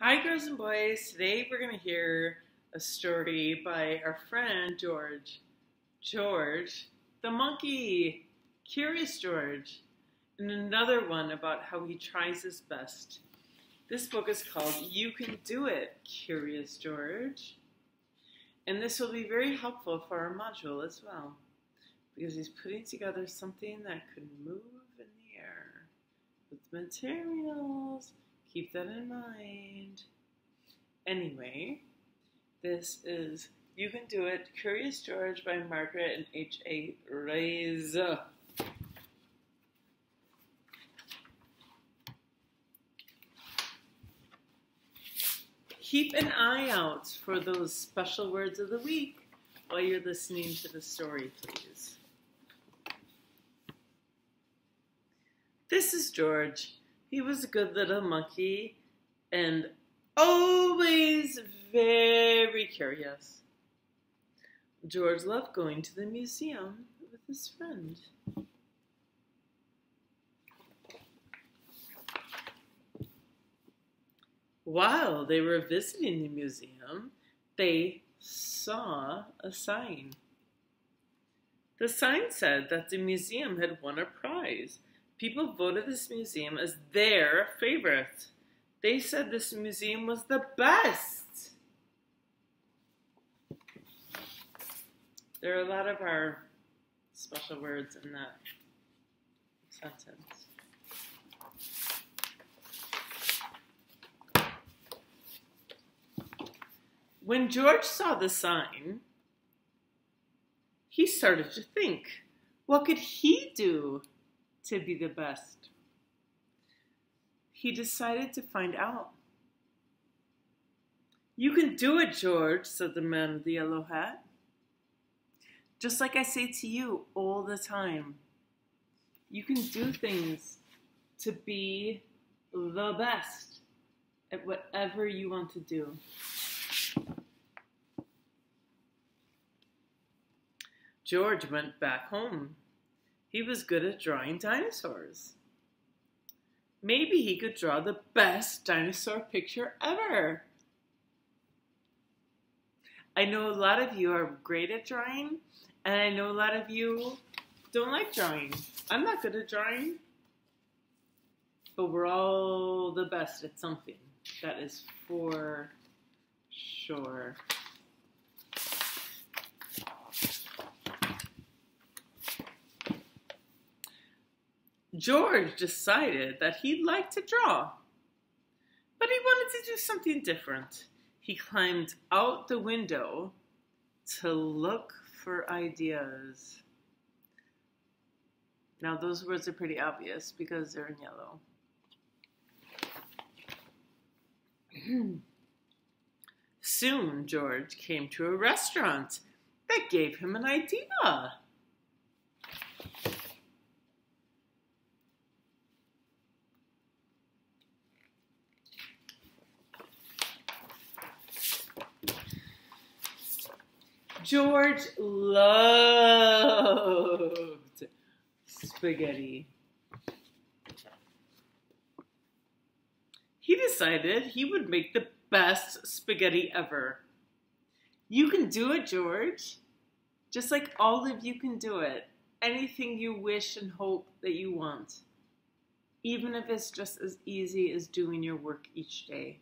Hi, girls and boys. Today we're going to hear a story by our friend George. George, the monkey. Curious George. And another one about how he tries his best. This book is called You Can Do It, Curious George. And this will be very helpful for our module as well, because he's putting together something that could move in the air with materials. Keep that in mind. Anyway, this is You Can Do It, Curious George by Margaret and H.A. Reyes. Keep an eye out for those special words of the week while you're listening to the story, please. This is George. He was a good little monkey and always very curious. George loved going to the museum with his friend. While they were visiting the museum, they saw a sign. The sign said that the museum had won a prize. People voted this museum as their favorite. They said this museum was the best. There are a lot of our special words in that sentence. When George saw the sign, he started to think, what could he do to be the best? He decided to find out. You can do it, George, said the man with the yellow hat. Just like I say to you all the time, you can do things to be the best at whatever you want to do. George went back home. He was good at drawing dinosaurs. Maybe he could draw the best dinosaur picture ever. I know a lot of you are great at drawing, and I know a lot of you don't like drawing. I'm not good at drawing, but we're all the best at something. That is for sure. George decided that he'd like to draw, but he wanted to do something different. He climbed out the window to look for ideas. Now those words are pretty obvious because they're in yellow. Soon George came to a restaurant that gave him an idea. George loved spaghetti. He decided he would make the best spaghetti ever. You can do it, George. Just like all of you can do it. Anything you wish and hope that you want. Even if it's just as easy as doing your work each day.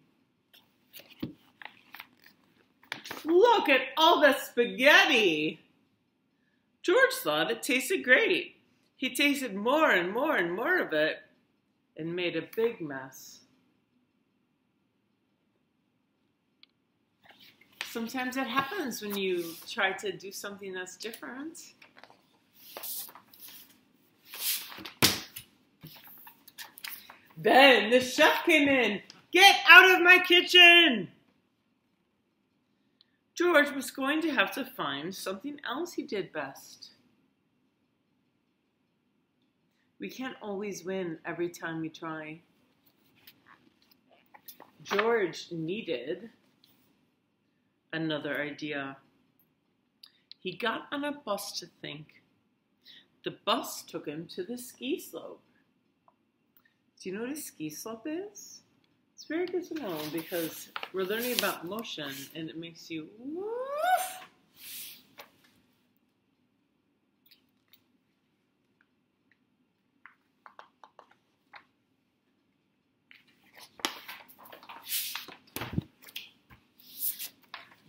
Look at all the spaghetti! George thought it tasted great. He tasted more and more and more of it and made a big mess. Sometimes it happens when you try to do something that's different. Then the chef came in. Get out of my kitchen! George was going to have to find something else he did best. We can't always win every time we try. George needed another idea. He got on a bus to think. The bus took him to the ski slope. Do you know what a ski slope is? It's very good to know because we're learning about motion and it makes you woof.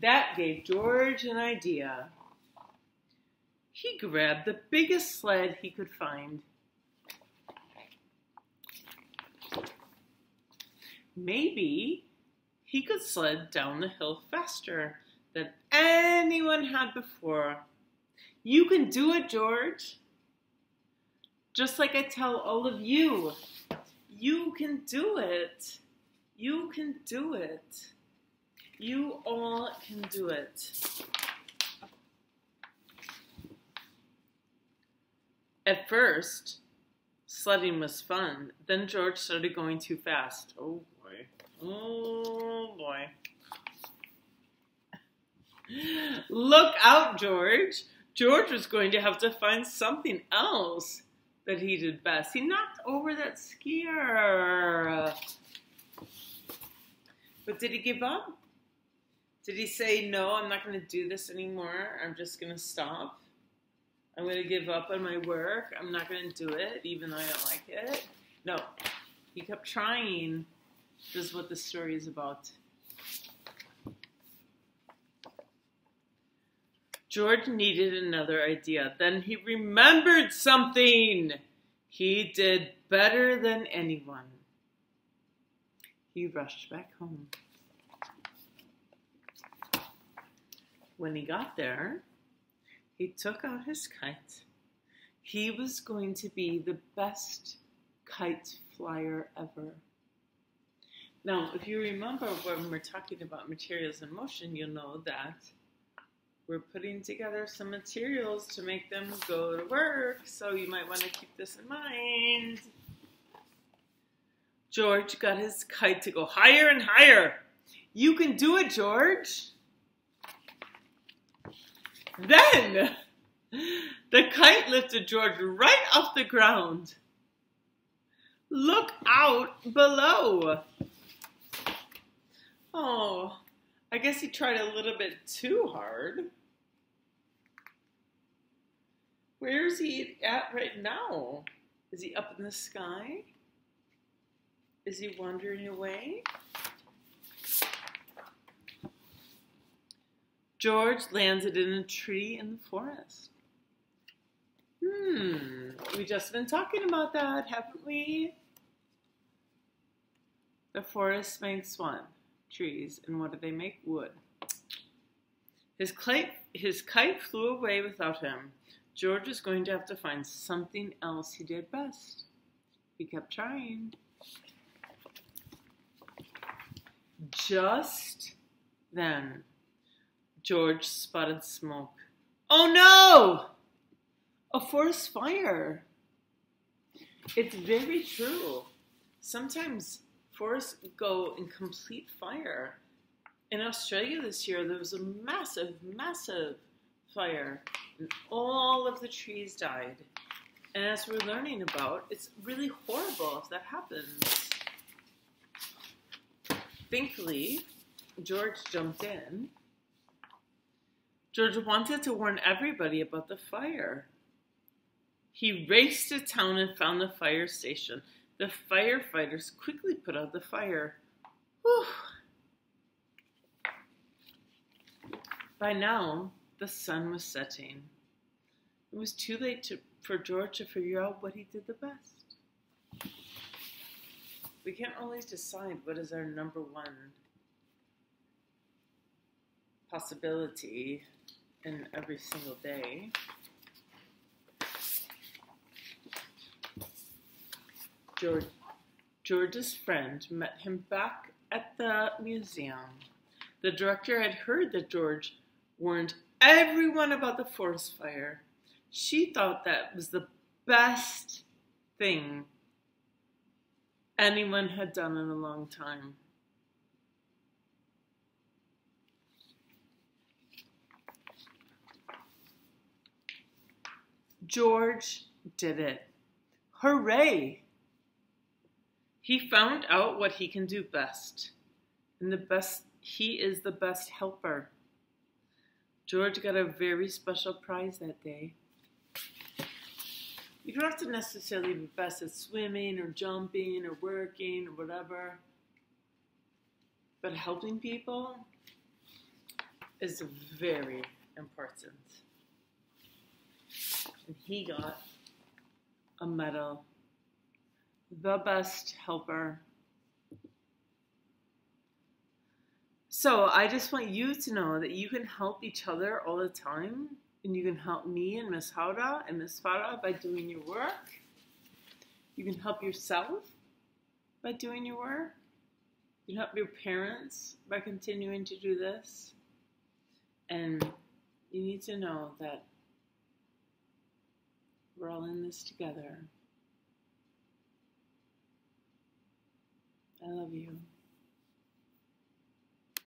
That gave George an idea. He grabbed the biggest sled he could find. Maybe he could sled down the hill faster than anyone had before. You can do it, George. Just like I tell all of you. You can do it. You can do it. You all can do it. At first, sledding was fun. Then George started going too fast. Oh boy. Oh boy. Look out, George. George was going to have to find something else that he did best. He knocked over that skier. But did he give up? Did he say, no, I'm not going to do this anymore. I'm just going to stop. I'm going to give up on my work. I'm not going to do it, even though I don't like it. No, he kept trying. This is what the story is about. George needed another idea. Then he remembered something. He did better than anyone. He rushed back home. When he got there, he took out his kite. He was going to be the best kite flyer ever. Now, if you remember when we're talking about materials in motion, you'll know that we're putting together some materials to make them go to work, so you might want to keep this in mind. George got his kite to go higher and higher. You can do it, George. Then, the kite lifted George right off the ground. Look out below. Oh, I guess he tried a little bit too hard. Where is he at right now? Is he up in the sky? Is he wandering away? George landed in a tree in the forest. We just been talking about that, haven't we? The forest makes one. Trees. And what do they make? Wood. His kite flew away without him. George was going to have to find something else he did best. He kept trying. Just then, George spotted smoke. Oh no! A forest fire. It's very true. Sometimes forests go in complete fire. In Australia this year, there was a massive, massive fire, and all of the trees died. And as we're learning about, it's really horrible if that happens. Thankfully, George jumped in. George wanted to warn everybody about the fire. He raced to town and found the fire station. The firefighters quickly put out the fire. Whew. By now, the sun was setting. It was too late for George to figure out what he did the best. We can't always decide what is our number one possibility in every single day. George's friend met him back at the museum. The director had heard that George warned everyone about the forest fire. She thought that was the best thing anyone had done in a long time. George did it. Hooray! He found out what he can do best, and he is the best helper. George got a very special prize that day. You don't have to necessarily be best at swimming or jumping or working or whatever, but helping people is very important. And he got a medal, the best helper. So I just want you to know that you can help each other all the time, and you can help me and Miss Hauda and Miss Farah by doing your work. You can help yourself by doing your work. You can help your parents by continuing to do this. And you need to know that we're all in this together. I love you.